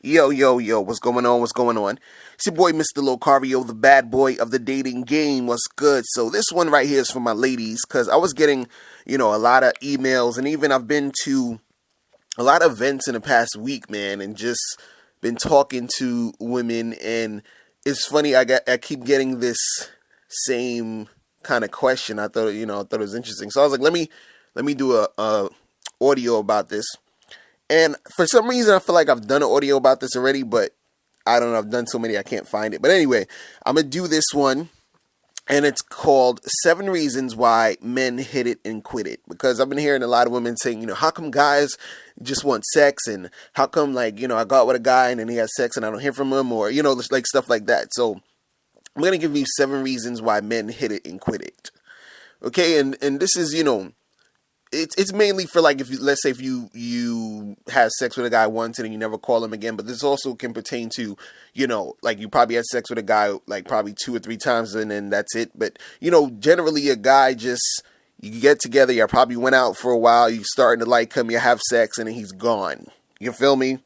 Yo, yo, yo, what's going on? What's going on? It's your boy, Mr. Locario, the bad boy of the dating game. What's good? So, this one right here is for my ladies because I was getting, a lot of emails, and even I've been to a lot of events in the past week, man, and just been talking to women. And it's funny, I keep getting this same kind of question. I thought it was interesting. So, I was like, let me do a audio about this. And for some reason, I feel like I've done an audio about this already, but I don't know. I've done so many, I can't find it. But anyway, I'm going to do this one, and it's called 7 Reasons Why Men Hit It and Quit It. Because I've been hearing a lot of women saying, how come guys just want sex? And how come, I go out with a guy and then he has sex and I don't hear from him? Or, like stuff like that. So I'm going to give you 7 reasons why men hit it and quit it. Okay, and this is, it's mainly for if let's say if you have sex with a guy once and then you never call him again, but this also can pertain to, you probably had sex with a guy probably 2 or 3 times and then that's it. But, generally a guy just, you get together, you probably went out for a while, you starting to like him, you have sex and then he's gone. You feel me?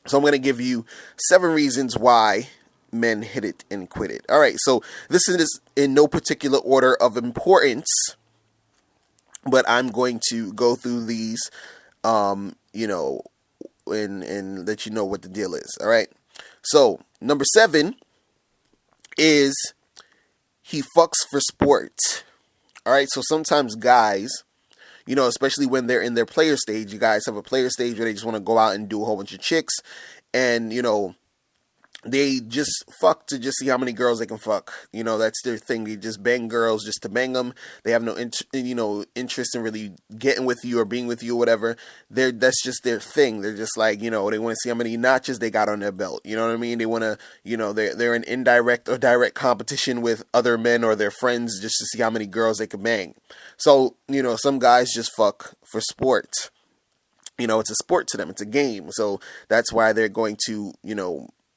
So I'm going to give you 7 reasons why men hit it and quit it. All right. So this is in no particular order of importance, but I'm going to go through these, and let you know what the deal is. All right. So number 7 is he fucks for sport. All right. So sometimes guys, especially when they're in their player stage, you guys have a player stage where they just want to go out and do a whole bunch of chicks, and they just fuck to just see how many girls they can fuck. That's their thing. They just bang girls just to bang them. They have no interest in really getting with you or being with you or whatever. That's just their thing. They're just they want to see how many notches they got on their belt. You know what I mean? They want to, they're in indirect or direct competition with other men or their friends just to see how many girls they can bang. So, some guys just fuck for sport. It's a sport to them. It's a game. So that's why they're going to,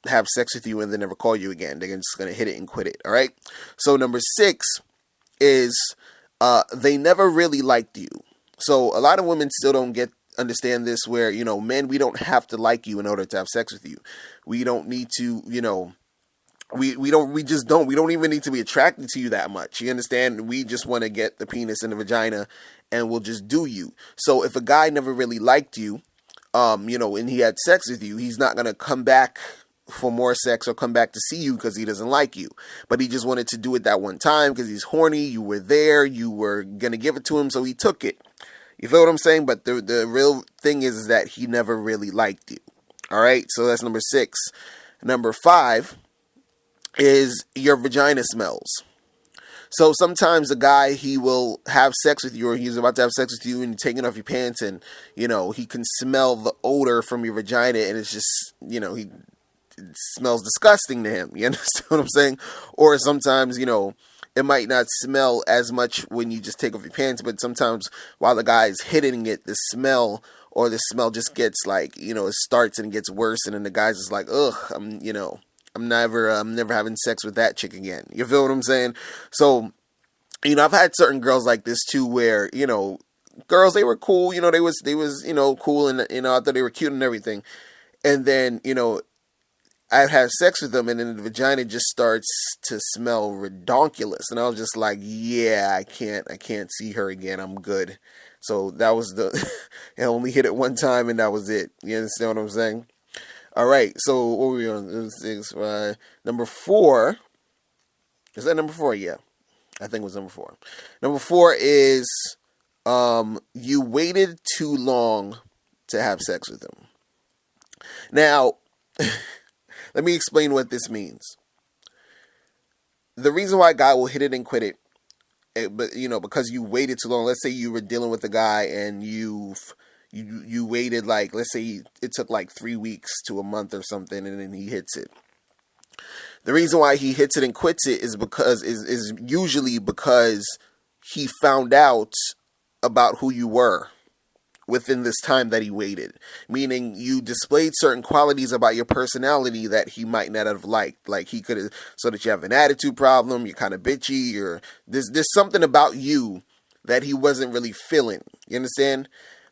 have sex with you and then never call you again. They're just going to hit it and quit it. All right. So number 6 is they never really liked you. So a lot of women still don't understand this where, men, we don't have to like you in order to have sex with you. We don't need to, we don't even need to be attracted to you that much. You understand? We just want to get the penis in the vagina and we'll just do you. So if a guy never really liked you, and he had sex with you, he's not going to come back for more sex or come back to see you because he doesn't like you. But he just wanted to do it that one time because he's horny. You were there. You were going to give it to him, so he took it. You feel what I'm saying? But the real thing is that he never really liked you. All right? So that's number 6. Number 5 is your vagina smells. So sometimes a guy, he will have sex with you or he's about to have sex with you and you're taking off your pants and, he can smell the odor from your vagina and it's just, it smells disgusting to him. You understand what I'm saying? Or sometimes, it might not smell as much when you just take off your pants, but sometimes while the guy is hitting it, the smell just gets it starts and it gets worse, and then the guy's just like, ugh, I'm never having sex with that chick again. You feel what I'm saying? So, I've had certain girls like this too, where, girls, they were cool, they was, cool, and, I thought they were cute and everything. And then, I'd have sex with them, and then the vagina just starts to smell redonkulous, and I was just like, yeah, I can't see her again. I'm good. So that was I only hit it one time, and that was it. You understand what I'm saying? All right. So what were we on? 6, 5. Number 4. Is that number 4? Yeah, I think it was number 4. Number 4 is you waited too long to have sex with them. Now. Let me explain what this means. The reason why a guy will hit it and quit it, because you waited too long. Let's say you were dealing with a guy and you waited let's say it took 3 weeks to a month or something, and then he hits it. The reason why he hits it and quits it is usually because he found out about who you were within this time that he waited. Meaning you displayed certain qualities about your personality that he might not have liked. Like he could have, so that you have an attitude problem, you're kind of bitchy, there's something about you that he wasn't really feeling. You understand?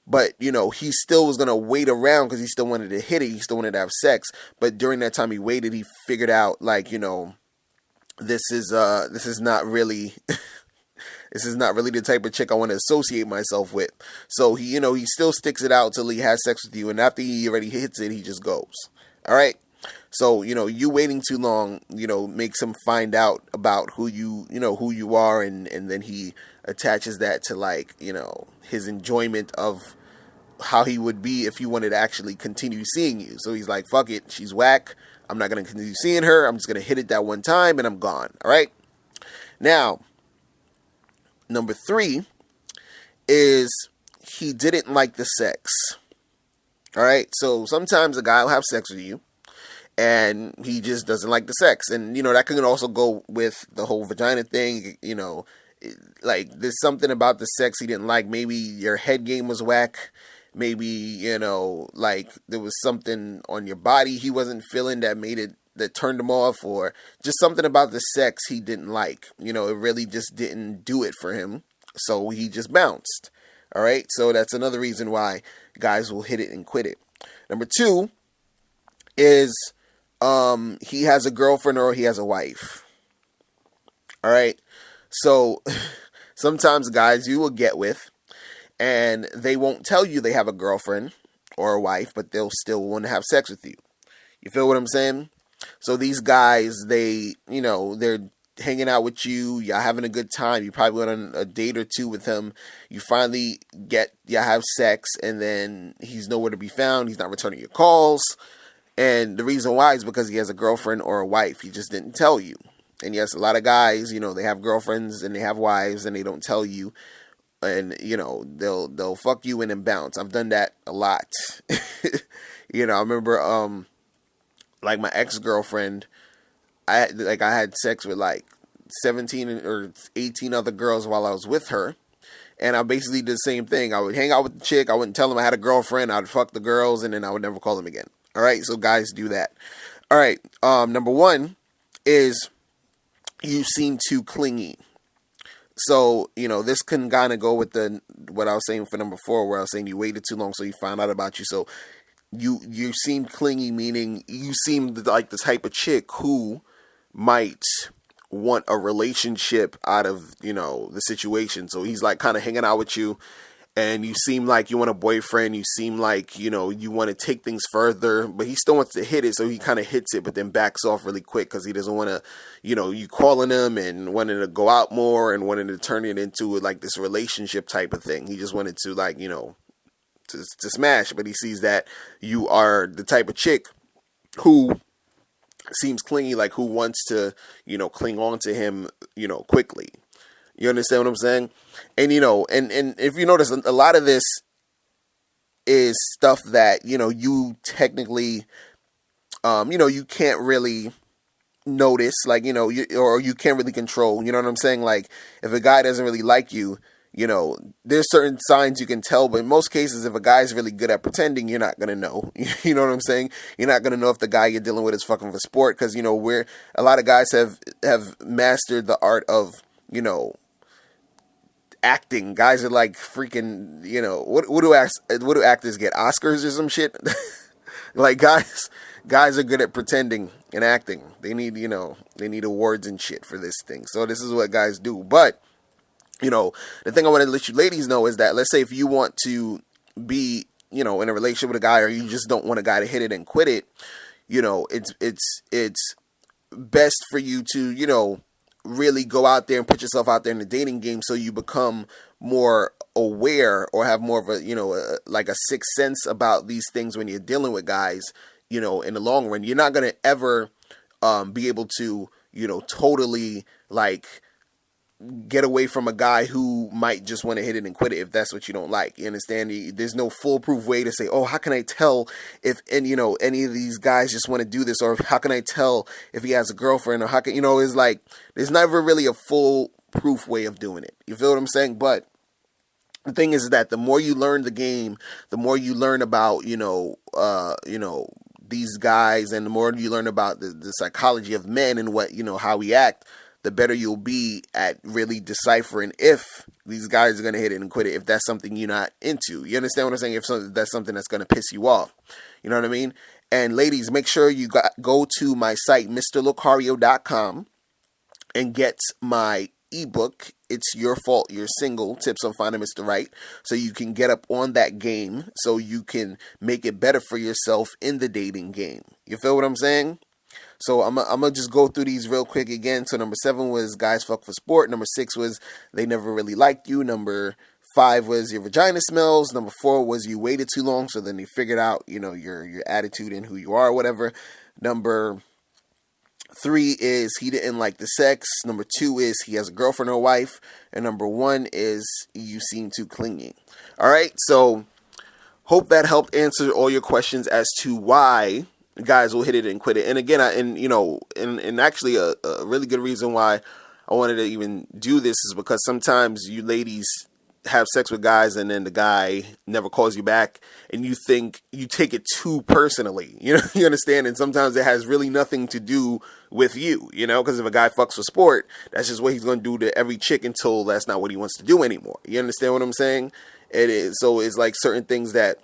But, you know, he still was going to wait around because he still wanted to hit it. He still wanted to have sex. But during that time he waited, he figured out, like, you know, this is not really this is not really the type of chick I want to associate myself with. So he, you know, he still sticks it out till he has sex with you, and after he already hits it, he just goes. All right. So, you know, you waiting too long, you know, makes him find out about who you are, and then he attaches that to, like, you know, his enjoyment of how he would be if you wanted to actually continue seeing you. So he's like, fuck it, she's whack. I'm not going to continue seeing her. I'm just going to hit it that one time and I'm gone. All right. Now, number 3 is he didn't like the sex. All right. So sometimes a guy will have sex with you and he just doesn't like the sex. And, you know, that can also go with the whole vagina thing. You know, like, there's something about the sex he didn't like. Maybe your head game was whack. Maybe, you know, like, there was something on your body he wasn't feeling that turned him off, or just something about the sex he didn't like. You know, it really just didn't do it for him. So he just bounced. All right. So that's another reason why guys will hit it and quit it. Number 2 is he has a girlfriend or he has a wife. All right. So sometimes guys you will get with, and they won't tell you they have a girlfriend or a wife, but they'll still want to have sex with you. You feel what I'm saying? So these guys, they, you know, they're hanging out with you. Y'all having a good time. You probably went on a date or 2 with him. You finally y'all have sex, and then he's nowhere to be found. He's not returning your calls. And the reason why is because he has a girlfriend or a wife. He just didn't tell you. And yes, a lot of guys, you know, they have girlfriends and they have wives and they don't tell you. And, you know, they'll fuck you in and bounce. I've done that a lot. You know, I remember, like, my ex-girlfriend, I had sex with like 17 or 18 other girls while I was with her. And I basically did the same thing. I would hang out with the chick. I wouldn't tell them I had a girlfriend. I'd fuck the girls, and then I would never call them again. All right. So guys do that. All right. Number 1 is you seem too clingy. So, you know, this can kind of go with what I was saying for number 4, where I was saying you waited too long, so he found out about you. So you seem clingy, meaning you seem like the type of chick who might want a relationship out of, you know, the situation. So he's like kind of hanging out with you, and you seem like you want a boyfriend. You seem like, you know, you want to take things further, but he still wants to hit it. So he kind of hits it, but then backs off really quick because he doesn't want to, you know, you calling him and wanting to go out more and wanting to turn it into like this relationship type of thing. He just wanted to, like, you know, to smash, but he sees that you are the type of chick who seems clingy, like who wants to, you know, cling on to him, you know, quickly. You understand what I'm saying? And, you know, and if you notice, a lot of this is stuff that, you know, you technically, you know, you can't really notice, like, you know, or you can't really control. You know what I'm saying? Like, if a guy doesn't really like you, you know, there's certain signs you can tell, but in most cases, if a guy's really good at pretending, you're not going to know. You know what I'm saying? You're not going to know if the guy you're dealing with is fucking for sport, because, you know, a lot of guys have mastered the art of, you know, acting. Guys are like freaking, you know, what do actors get? Oscars or some shit? Like, guys are good at pretending and acting. They need, you know, awards and shit for this thing. So this is what guys do. But, you know, the thing I want to let you ladies know is that, let's say if you want to be, you know, in a relationship with a guy, or you just don't want a guy to hit it and quit it, you know, it's best for you to, you know, really go out there and put yourself out there in the dating game, so you become more aware, or have more of a, you know, like a sixth sense about these things when you're dealing with guys. You know, in the long run, you're not going to ever be able to, you know, totally like get away from a guy who might just want to hit it and quit it if that's what you don't like. You understand? There's no foolproof way to say, oh, how can I tell if any of these guys just want to do this, or how can I tell if he has a girlfriend, or how can, you know, it's like there's never really a foolproof way of doing it. You feel what I'm saying? But the thing is that the more you learn the game, the more you learn about, you know, these guys, and the more you learn about the psychology of men and what, you know, how we act, the better you'll be at really deciphering if these guys are going to hit it and quit it, if that's something you're not into. You understand what I'm saying? If that's something that's going to piss you off. You know what I mean? And ladies, make sure you go to my site, MrLocario.com, and get my ebook, It's Your Fault You're Single, Tips on Finding Mr. Right, so you can get up on that game, so you can make it better for yourself in the dating game. You feel what I'm saying? So I'm gonna just go through these real quick again. So number 7 was guys fuck for sport. Number 6 was they never really liked you. Number 5 was your vagina smells. Number 4 was you waited too long, so then they figured out, your attitude and who you are or whatever. Number 3 is he didn't like the sex. Number 2 is he has a girlfriend or wife. And number 1 is you seem too clingy. All right, so hope that helped answer all your questions as to why guys will hit it and quit it. And again, and actually a really good reason why I wanted to even do this is because sometimes you ladies have sex with guys and then the guy never calls you back and you think you take it too personally, you understand? And sometimes it has really nothing to do with you, because if a guy fucks for sport, that's just what he's going to do to every chick until that's not what he wants to do anymore. You understand what I'm saying? It is. So it's like certain things that,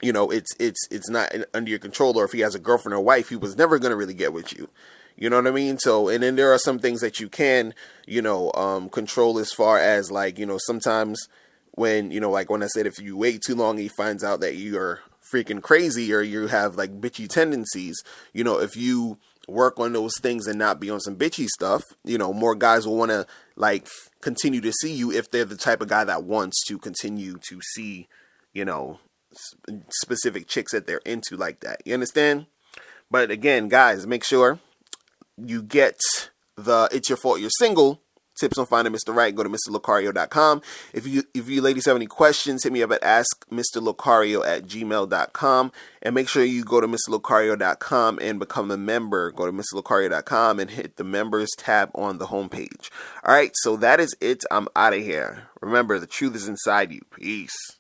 it's not under your control, or if he has a girlfriend or wife, he was never going to really get with you. You know what I mean? So, and then there are some things that you can, control as far as like, sometimes when, like when I said, if you wait too long, he finds out that you're freaking crazy or you have like bitchy tendencies, if you work on those things and not be on some bitchy stuff, more guys will want to like continue to see you if they're the type of guy that wants to continue to see, specific chicks that they're into like that. You understand? But again, guys, make sure you get the It's Your Fault You're Single Tips on Finding Mr. Right. Go to MrLocario.com. If you ladies have any questions, hit me up at askmrlocario@gmail.com. And make sure you go to MrLocario.com and become a member. Go to MrLocario.com and hit the members tab on the homepage. All right, so that is it. I'm out of here. Remember, the truth is inside you. Peace.